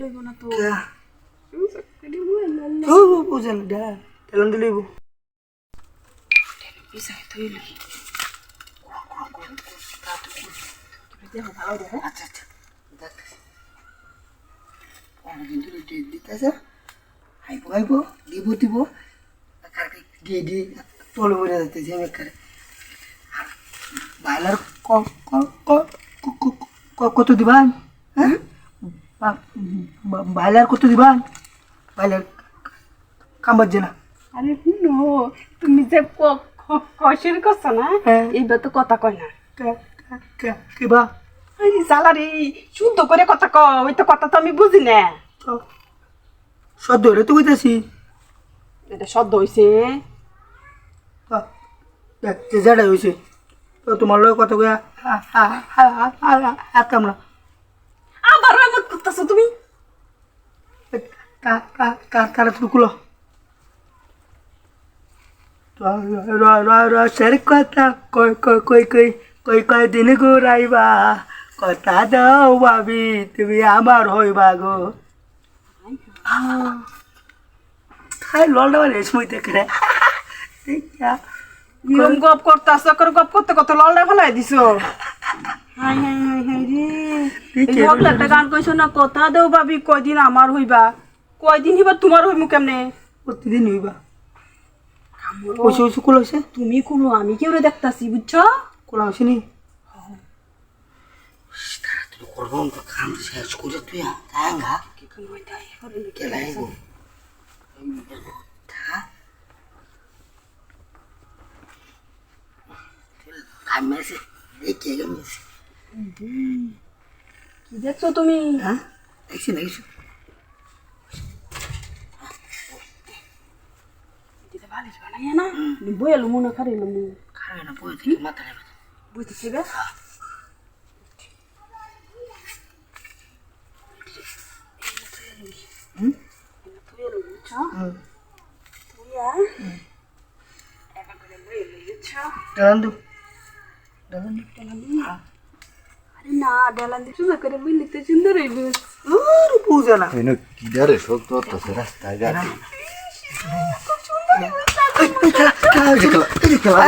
লইব না তো কে চাকরি বল ও বুঝেন দা তেলন দিলইব পিছাই থইলি দেখো ভালো দেখো আচ্ছা আচ্ছা দেখতেছি অনেকদিন ধরে ডেট দিতেছে আইব দিব কারকে দিয়ে দিয়ে তলে পড়ে যাইতেছে বেকারে আর বাইলার কত দিবান হ্যাঁ বাইলার কত দিবান বাইলার কাম বাজছে না আরে শুনো তুমি যে কষের কথা না এইবার তো কথা কয় না কি বা আরে সালারি শুদ্ধ করে কথা ক ওই তো কথা তো আমি বুঝি না সদ্য রে তো কইতাছি এটা শব্দ হইছে যেটা হয়েছে তো তোমার লোক কত হাতাম না আবার এমন করতেছো তুমি তারা তুমি কুলো রসের কথা কই কই কই কই কই কই দিন ঘুরাইবা কথা দাও ভাবি তুমি আমার হইবা গো খাই ললটা মানে সময় করে নিয়ম গপ করতাছ করে গপ করতে কত ললডা ফেলাই দিছো হাই হাই হাই হাই রে এই হগলা একটা গান কইছো না কথা দেও ভাবি কয়দিন আমার হইবা কয়দিন হইবা তোমার হইমু কেমনে প্রতিদিন হইবা ওইসে ওইসে কুলো হয়েছে তুমি কুলো আমি কেউরে দেখতাছি বুঝছো কোলা হয়েছে নি তাড়াতাড়ি করবো কাম শেষ করে তুই তাঙ্গা কি কোন হইতাই হরে কেলাইবো কামেছে দেখে গেছে কি দেখছো তুমি হ্যাঁ দেখছি দেখছি দিতে বালিশ বানাইয়া না বইয়ালো মনে খারে লমু খাবে না বই থেকে মাথা নেবে বুঝতেছি বে হুম তুই এলো বুঝছো তুই এবার করে বইয়ালো বুঝছো দাঁড়ান আরে না ডালান দিয়ে সুন্দর করে বইলে তো সুন্দর হইব আর বুঝে না কি দারে সব তো রাস্তায় যাচ্ছে খেলা খেলা খেলা